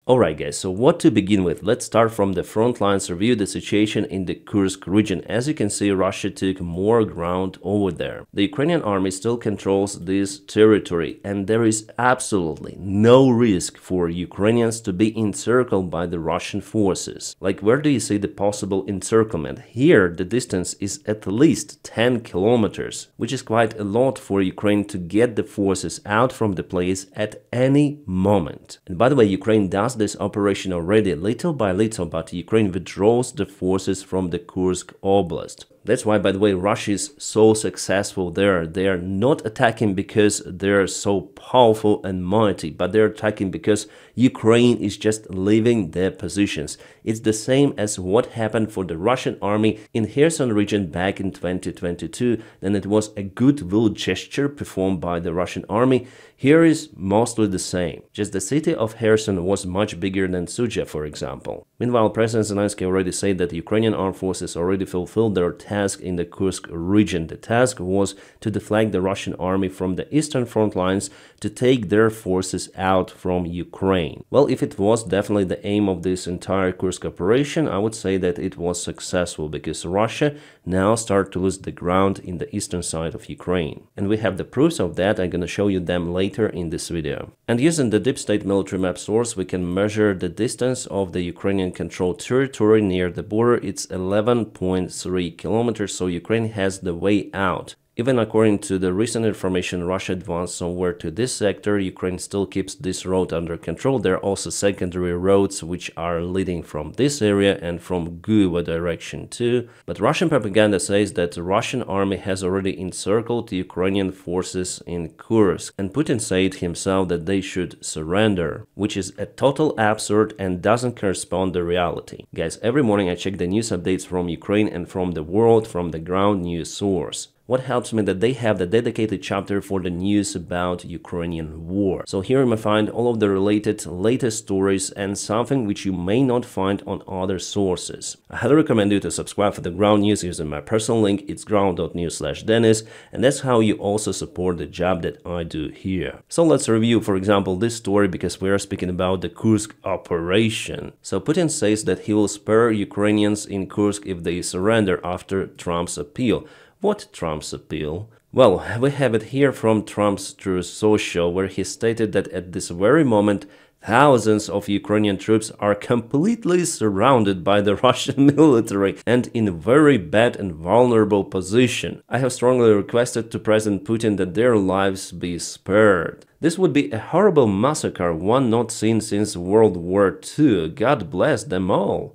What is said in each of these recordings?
Alright guys, so what to begin with? Let's start from the front lines, review the situation in the Kursk region. As you can see, Russia took more ground over there. The Ukrainian army still controls this territory, and there is absolutely no risk for Ukrainians to be encircled by the Russian forces. Like, where do you see the possible encirclement? Here the distance is at least 10 kilometers, which is quite a lot for Ukraine to get the forces out from the place at any moment. And by the way, Ukraine does this operation already little by little, but Ukraine withdraws the forces from the Kursk Oblast. That's why, by the way, Russia is so successful there. They are not attacking because they're so powerful and mighty, but they're attacking because Ukraine is just leaving their positions. It's the same as what happened for the Russian army in Kherson region back in 2022, and it was a goodwill gesture performed by the Russian army. Here is mostly the same, just the city of Kherson was much bigger than Suja, for example. Meanwhile, President Zelensky already said that Ukrainian armed forces already fulfilled their task in the Kursk region. The task was to deflect the Russian army from the eastern front lines to take their forces out from Ukraine. Well, if it was definitely the aim of this entire Kursk operation, I would say that it was successful because Russia now starts to lose the ground in the eastern side of Ukraine. And we have the proofs of that. I'm going to show you them later in this video. And using the deep state military map source, we can measure the distance of the Ukrainian controlled territory near the border. It's 11.3 kilometers, so Ukraine has the way out. Even according to the recent information, Russia advanced somewhere to this sector. Ukraine still keeps this road under control. There are also secondary roads which are leading from this area and from Guiva direction too. But Russian propaganda says that the Russian army has already encircled the Ukrainian forces in Kursk. And Putin said himself that they should surrender, which is a total absurd and doesn't correspond to reality. Guys, every morning I check the news updates from Ukraine and from the world, from the ground news source. What helps me that they have the dedicated chapter for the news about Ukrainian war. So here you may find all of the related latest stories and something which you may not find on other sources. I highly recommend you to subscribe for the ground news using my personal link. It's ground.news/Dennis, and that's how you also support the job that I do here. So let's review, for example, this story because we are speaking about the Kursk operation. So Putin says that he will spare Ukrainians in Kursk if they surrender after Trump's appeal. What Trump's appeal? Well, we have it here from Trump's Truth Social, where he stated that at this very moment, thousands of Ukrainian troops are completely surrounded by the Russian military and in a very bad and vulnerable position. I have strongly requested to President Putin that their lives be spared. This would be a horrible massacre, one not seen since World War II. God bless them all.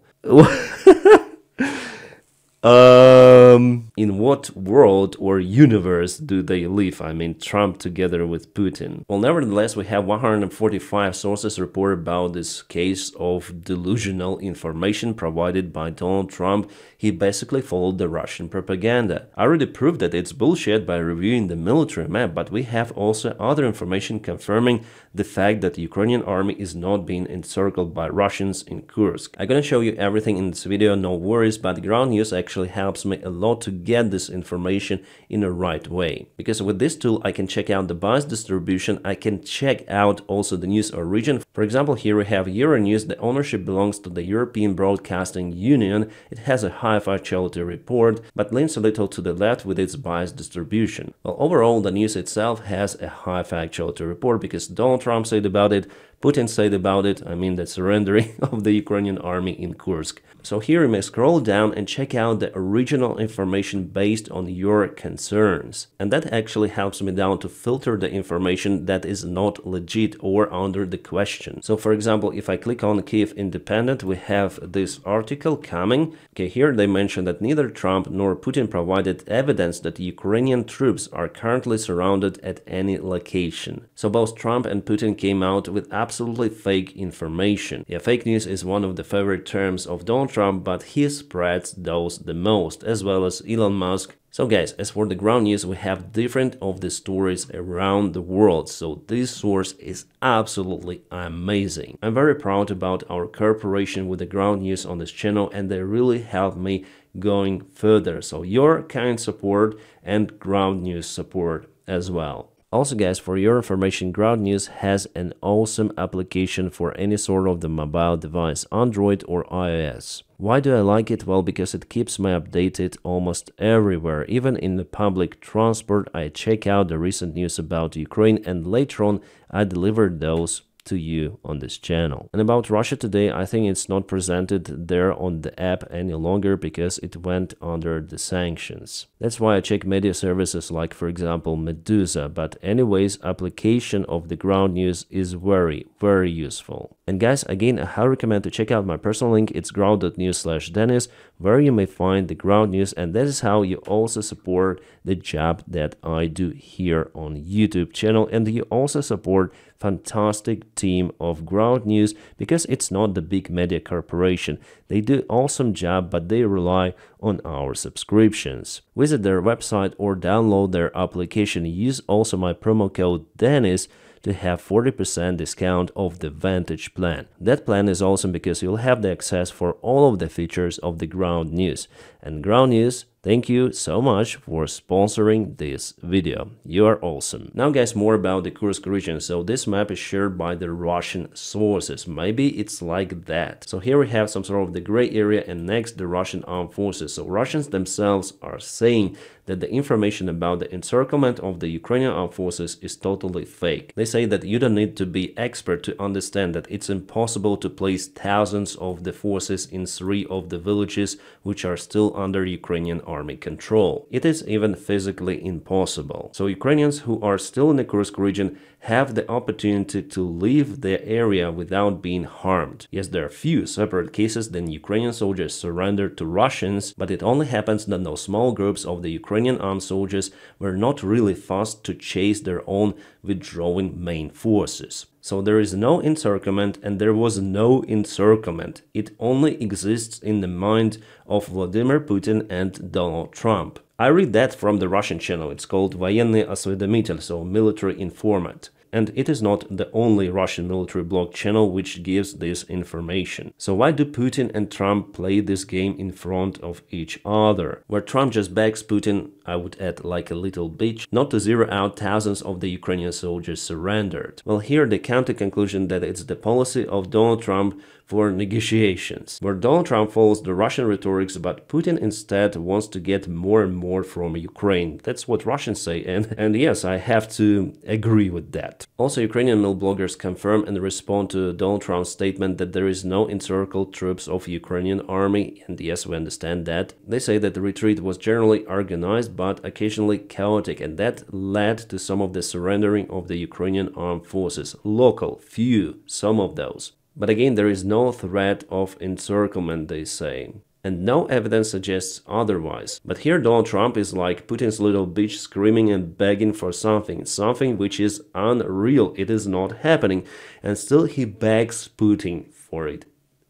In what world or universe do they live? I mean, Trump together with Putin. Well, nevertheless, we have 145 sources report about this case of delusional information provided by Donald Trump. He basically followed the Russian propaganda. I already proved that it's bullshit by reviewing the military map, but we have also other information confirming the fact that the Ukrainian army is not being encircled by Russians in Kursk. I'm gonna show you everything in this video, no worries, but the ground news actually helps me a lot to get this information in the right way. Because with this tool, I can check out the bias distribution, I can check out also the news origin. For example, here we have Euronews, the ownership belongs to the European Broadcasting Union. It has a high factuality report, but leans a little to the left with its bias distribution. Well, overall, the news itself has a high factuality report because Donald Trump said about it, Putin said about it, I mean the surrendering of the Ukrainian army in Kursk. So here you may scroll down and check out the original information based on your concerns. And that actually helps me down to filter the information that is not legit or under the question. So for example, if I click on Kyiv Independent, we have this article coming. Okay, here they mention that neither Trump nor Putin provided evidence that Ukrainian troops are currently surrounded at any location. So both Trump and Putin came out with absolutely fake information. Yeah, fake news is one of the favorite terms of Donald Trump, but he spreads those the most, as well as Elon Musk. So guys, as for the ground news, we have different of the stories around the world, so this source is absolutely amazing. I'm very proud about our cooperation with the ground news on this channel, and they really help me going further. So your kind support and ground news support as well. Also guys, for your information, Ground News has an awesome application for any sort of the mobile device, Android or iOS. Why do I like it? Well, because it keeps me updated almost everywhere. Even in the public transport, I check out the recent news about Ukraine, and later on I deliver those to you on this channel. And about Russia today, I think it's not presented there on the app any longer because it went under the sanctions. That's why I check media services like, for example, Medusa. But anyways, application of the Ground News is very useful. And guys, again, I highly recommend to check out my personal link. It's ground.news/Dennis, where you may find the Ground News, and that is how you also support the job that I do here on YouTube channel, and you also support fantastic team of Ground News because it's not the big media corporation. They do awesome job, but they rely on our subscriptions. Visit their website or download their application. Use also my promo code Dennis to have 40% discount of the Vantage plan. That plan is awesome because you'll have the access for all of the features of the Ground News. And Ground News, thank you so much for sponsoring this video. You are awesome. Now guys, more about the Kursk region. So this map is shared by the Russian sources. Maybe it's like that. So here we have some sort of the gray area, and next the Russian armed forces. So Russians themselves are saying that the information about the encirclement of the Ukrainian armed forces is totally fake. They say that you don't need to be expert to understand that it's impossible to place thousands of the forces in 3 of the villages which are still under Ukrainian army control. It is even physically impossible. So Ukrainians who are still in the Kursk region have the opportunity to leave the area without being harmed. Yes, there are few separate cases then Ukrainian soldiers surrender to Russians, but it only happens that those small groups of the Ukrainian armed soldiers were not really fast to chase their own withdrawing main forces. So there is no encirclement, and there was no encirclement. It only exists in the mind of Vladimir Putin and Donald Trump. I read that from the Russian channel. It's called Военный осведомитель, so military informant. And it is not the only Russian military blog channel which gives this information. So why do Putin and Trump play this game in front of each other? Where Trump just begs Putin, I would add like a little bitch, not to zero out thousands of the Ukrainian soldiers surrendered. Well, here they come to conclusion that it's the policy of Donald Trump for negotiations, where Donald Trump follows the Russian rhetorics, but Putin instead wants to get more and more from Ukraine. That's what Russians say, and yes, I have to agree with that. Also, Ukrainian mil bloggers confirm and respond to Donald Trump's statement that there is no encircled troops of Ukrainian army, and yes, we understand that. They say that the retreat was generally organized, but occasionally chaotic, and that led to some of the surrendering of the Ukrainian armed forces. Local, few, some of those. But again, there is no threat of encirclement, they say. And no evidence suggests otherwise. But here Donald Trump is like Putin's little bitch screaming and begging for something which is unreal. It is not happening. And still he begs Putin for it.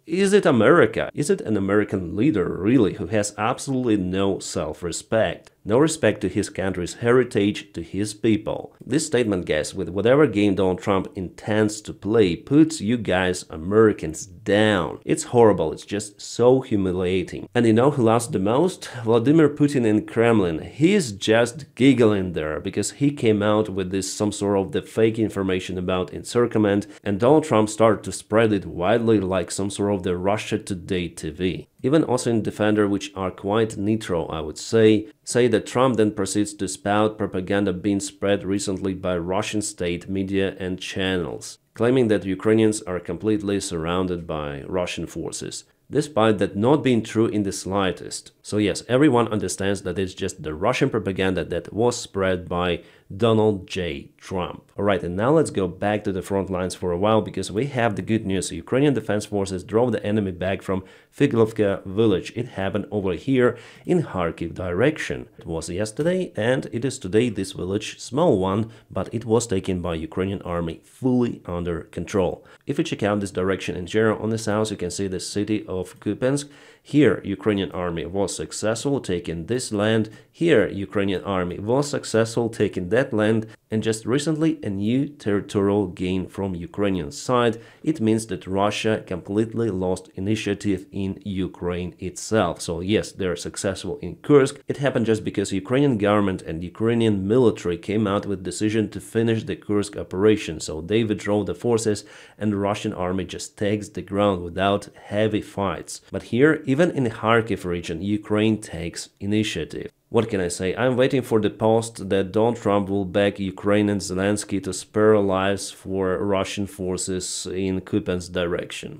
Is it America? Is it an American leader, really, who has absolutely no self-respect? No respect to his country's heritage, to his people. This statement, guys, with whatever game Donald Trump intends to play, puts you guys, Americans, down. It's horrible. It's just so humiliating. And you know who loves the most? Vladimir Putin in Kremlin. He's just giggling there because he came out with this some sort of the fake information about encirclement, and Donald Trump started to spread it widely like some sort of the Russia Today TV. Even Austrian Defender, which are quite neutral, I would say that Trump then proceeds to spout propaganda being spread recently by Russian state media and channels, claiming that Ukrainians are completely surrounded by Russian forces, despite that not being true in the slightest. So yes, everyone understands that it's just the Russian propaganda that was spread by Donald J. Trump. Alright, and now let's go back to the front lines for a while, because we have the good news. Ukrainian defense forces drove the enemy back from Figlovka village. It happened over here in Kharkiv direction. It was yesterday, and it is today. This village, small one, but it was taken by Ukrainian army fully under control. If you check out this direction in general on the south, you can see the city of Kupiansk. Here, Ukrainian army was successful taking this land. Here, Ukrainian army was successful taking that that land, and just recently a new territorial gain from Ukrainian side. It means that Russia completely lost initiative in Ukraine itself. So yes, they're successful in Kursk. It happened just because Ukrainian government and Ukrainian military came out with decision to finish the Kursk operation. So they withdraw the forces and the Russian army just takes the ground without heavy fights. But here, even in the Kharkiv region, Ukraine takes initiative. What can I say? I'm waiting for the post that Donald Trump will beg Ukraine and Zelensky to spare lives for Russian forces in Kupiansk direction.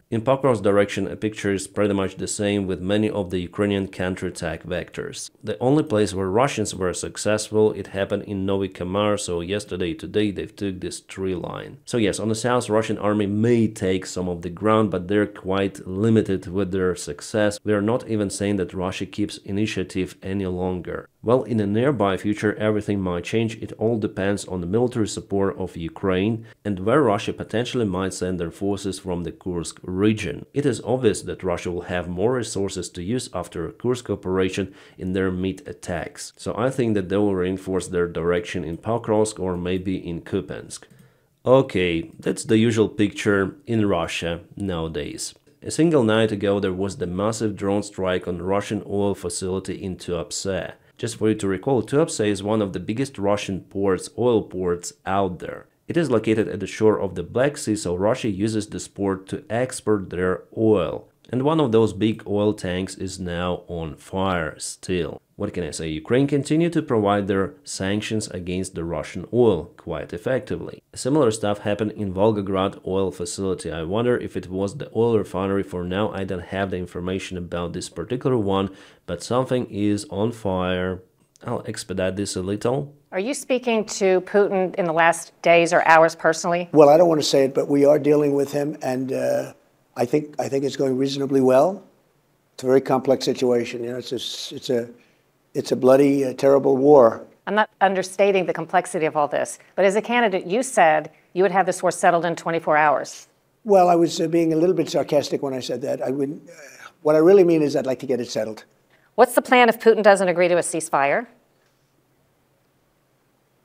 In Pokrov's direction, a picture is pretty much the same with many of the Ukrainian counterattack vectors. The only place where Russians were successful, it happened in Novi Kamar, so today they've took this tree line. So yes, on the south, Russian army may take some of the ground, but they're quite limited with their success. We are not even saying that Russia keeps initiative any longer. Well, in the nearby future, everything might change. It all depends on the military support of Ukraine and where Russia potentially might send their forces from the Kursk region. It is obvious that Russia will have more resources to use after Kursk operation in their mid-attacks. So I think that they will reinforce their direction in Pokrovsk or maybe in Kupiansk. Okay, that's the usual picture in Russia nowadays. A single night ago there was the massive drone strike on Russian oil facility in Tuapse. Just for you to recall, Tuapse is one of the biggest Russian ports, oil ports out there. It is located at the shore of the Black Sea, so Russia uses this port to export their oil. And one of those big oil tanks is now on fire still. What can I say? Ukraine continued to provide their sanctions against the Russian oil quite effectively. Similar stuff happened in Volgograd oil facility. I wonder if it was the oil refinery. For now, I don't have the information about this particular one, but something is on fire. I'll expedite this a little. Are you speaking to Putin in the last days or hours personally? Well, I don't want to say it, but we are dealing with him, and I think it's going reasonably well. It's a very complex situation. You know, it's a bloody, terrible war. I'm not understating the complexity of all this, but as a candidate, you said you would have this war settled in 24 hours. Well, I was being a little bit sarcastic when I said that. What I really mean is I'd like to get it settled. What's the plan if Putin doesn't agree to a ceasefire?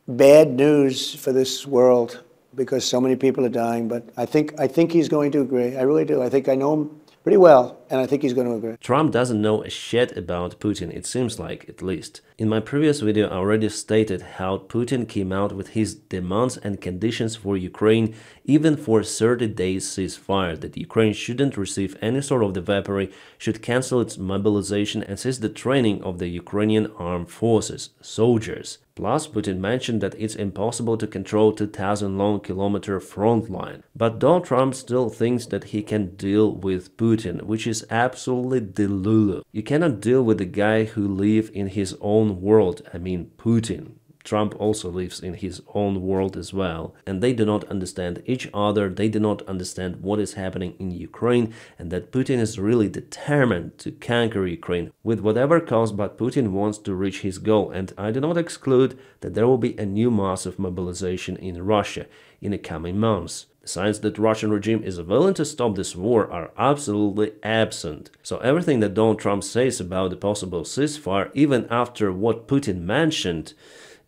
Bad news for this world because so many people are dying. But I think he's going to agree. I really do. I think I know him pretty well, and I think he's going to agree. Trump doesn't know a shit about Putin, it seems like, at least. In my previous video, I already stated how Putin came out with his demands and conditions for Ukraine, even for 30 days ceasefire, that Ukraine shouldn't receive any sort of the weaponry, should cancel its mobilization and cease the training of the Ukrainian armed forces, soldiers. Plus, Putin mentioned that it's impossible to control 2,000-kilometer front line. But Donald Trump still thinks that he can deal with Putin, which is absolutely delulu. You cannot deal with a guy who lives in his own world, I mean Putin. Trump also lives in his own world as well, and they do not understand each other, they do not understand what is happening in Ukraine, and that Putin is really determined to conquer Ukraine with whatever cost, but Putin wants to reach his goal, and I do not exclude that there will be a new massive mobilization in Russia in the coming months. The signs that the Russian regime is willing to stop this war are absolutely absent. So everything that Donald Trump says about the possible ceasefire, even after what Putin mentioned,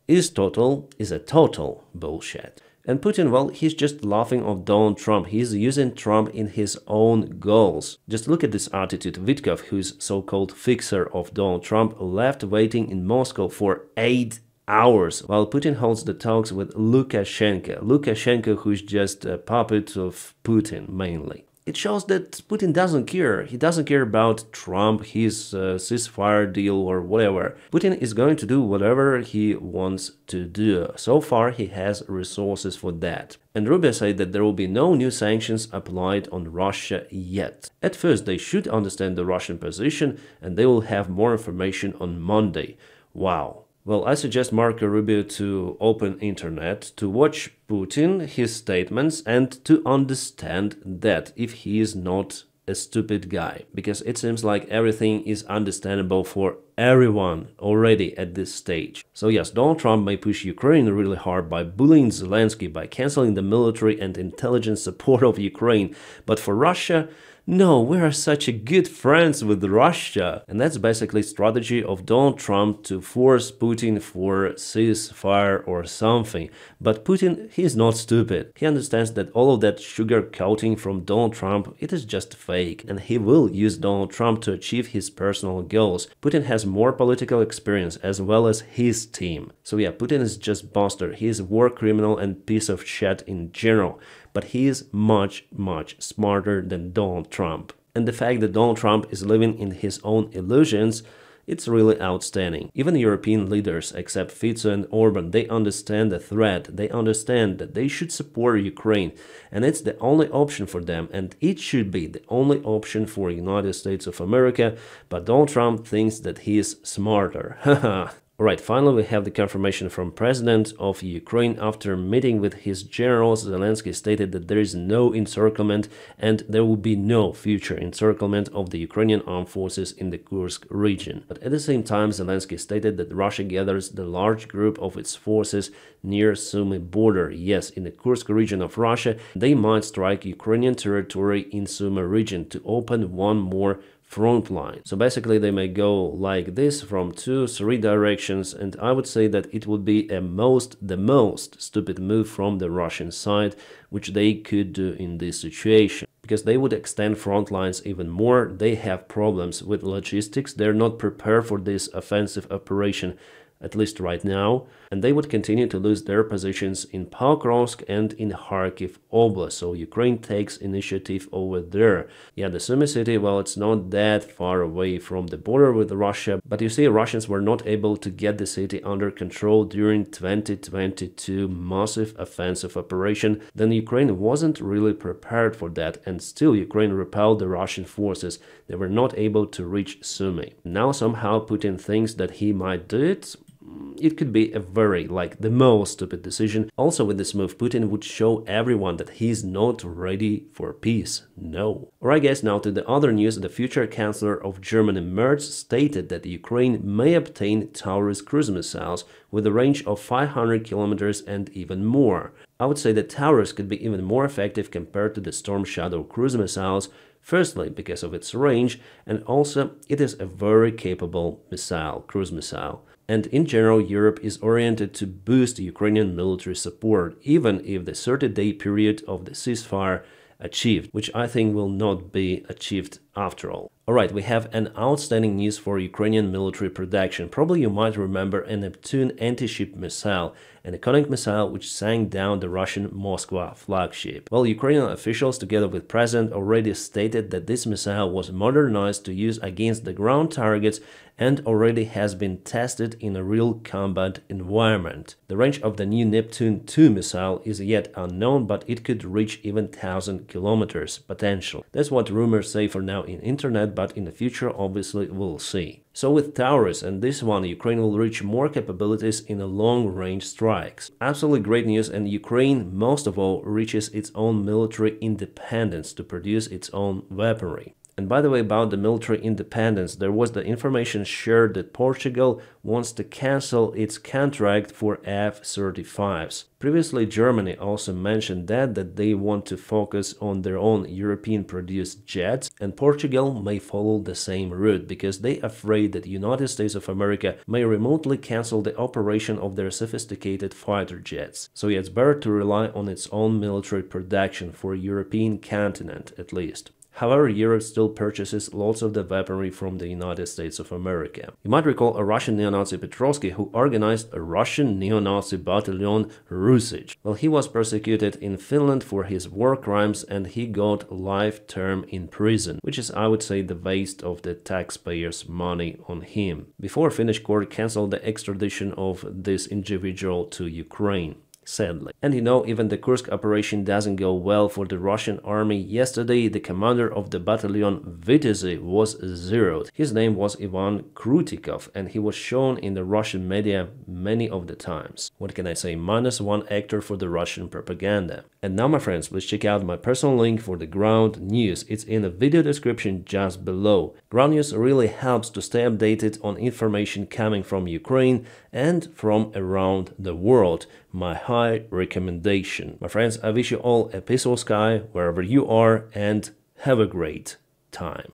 is a total bullshit. And Putin, well, he's just laughing off Donald Trump. He's using Trump in his own goals. Just look at this attitude. Vitkov, who's so-called fixer of Donald Trump, left waiting in Moscow for 8 hours while Putin holds the talks with Lukashenko. Lukashenko, who's just a puppet of Putin, mainly. It shows that Putin doesn't care. He doesn't care about Trump, his ceasefire deal or whatever. Putin is going to do whatever he wants to do. So far, he has resources for that. And Rubio said that there will be no new sanctions applied on Russia yet. At first, they should understand the Russian position and they will have more information on Monday. Wow. Well, I suggest Marco Rubio to open internet, to watch Putin, his statements, and to understand that if he is not a stupid guy. Because it seems like everything is understandable for everyone already at this stage. So yes, Donald Trump may push Ukraine really hard by bullying Zelensky, by canceling the military and intelligence support of Ukraine. But for Russia, no, we are such a good friends with Russia. And that's basically strategy of Donald Trump to force Putin for ceasefire or something. But Putin, he's not stupid. He understands that all of that sugar coating from Donald Trump, it is just fake. And he will use Donald Trump to achieve his personal goals. Putin has more political experience as well as his team. So yeah, Putin is just bastard. He is a war criminal and piece of shit in general. But he is much, much smarter than Donald Trump. And the fact that Donald Trump is living in his own illusions, it's really outstanding. Even European leaders, except Fico and Orban, they understand the threat. They understand that they should support Ukraine. And it's the only option for them. And it should be the only option for United States of America. But Donald Trump thinks that he is smarter. Haha. Alright, finally we have the confirmation from President of Ukraine. After meeting with his generals, Zelensky stated that there is no encirclement and there will be no future encirclement of the Ukrainian armed forces in the Kursk region. But at the same time, Zelensky stated that Russia gathers the large group of its forces near Sumy border. Yes, in the Kursk region of Russia, they might strike Ukrainian territory in Sumy region to open one more front line. So basically they may go like this from 2-3 directions, and I would say that it would be the most stupid move from the Russian side which they could do in this situation, because they would extend front lines even more. They have problems with logistics. They're not prepared for this offensive operation, at least right now, and they would continue to lose their positions in Pokrovsk and in Kharkiv Oblast, so Ukraine takes initiative over there. Yeah, the Sumy city, well, it's not that far away from the border with Russia, but you see, Russians were not able to get the city under control during 2022 massive offensive operation. Then Ukraine wasn't really prepared for that, and still Ukraine repelled the Russian forces. They were not able to reach Sumy. Now somehow Putin thinks that he might do it. It could be a very, the most stupid decision. Also with this move, Putin would show everyone that he's not ready for peace. No. Alright guys, now to the other news. The future Chancellor of Germany, Merz, stated that Ukraine may obtain Taurus cruise missiles with a range of 500 kilometers and even more. I would say that Taurus could be even more effective compared to the Storm Shadow cruise missiles. Firstly, because of its range, and also it is a very capable missile, cruise missile. And in general, Europe is oriented to boost Ukrainian military support, even if the 30-day period of the ceasefire achieved, which I think will not be achieved after all. Alright, we have an outstanding news for Ukrainian military production. Probably you might remember a Neptune anti-ship missile, an iconic missile which sank down the Russian Moskva flagship. Well, Ukrainian officials together with President already stated that this missile was modernized to use against the ground targets and already has been tested in a real combat environment. The range of the new Neptune 2 missile is yet unknown, but it could reach even 1,000 kilometers potential. That's what rumors say for now in internet, but in the future obviously we'll see. So with Taurus and this one, Ukraine will reach more capabilities in a long-range strikes. Absolutely great news, and Ukraine most of all reaches its own military independence to produce its own weaponry. And by the way, about the military independence, there was the information shared that Portugal wants to cancel its contract for F-35s. Previously, Germany also mentioned that they want to focus on their own European-produced jets, and Portugal may follow the same route because they're afraid that the United States of America may remotely cancel the operation of their sophisticated fighter jets. So yeah, it's better to rely on its own military production for European continent at least. However, Europe still purchases lots of the weaponry from the United States of America. You might recall a Russian neo-Nazi Petrovsky who organized a Russian neo-Nazi battalion Rusich. Well, he was persecuted in Finland for his war crimes and he got a life term in prison, which is, I would say, the waste of the taxpayers' money on him, before Finnish court cancelled the extradition of this individual to Ukraine. Sadly. And you know, even the Kursk operation doesn't go well for the Russian army. Yesterday, the commander of the battalion Viteze was zeroed. His name was Ivan Krutikov, and he was shown in the Russian media many of the times. What can I say? -1 actor for the Russian propaganda. And now, my friends, please check out my personal link for the ground news. It's in the video description just below. Ground news really helps to stay updated on information coming from Ukraine and from around the world. My high recommendation. My friends, I wish you all a peaceful sky wherever you are, and Have a great time.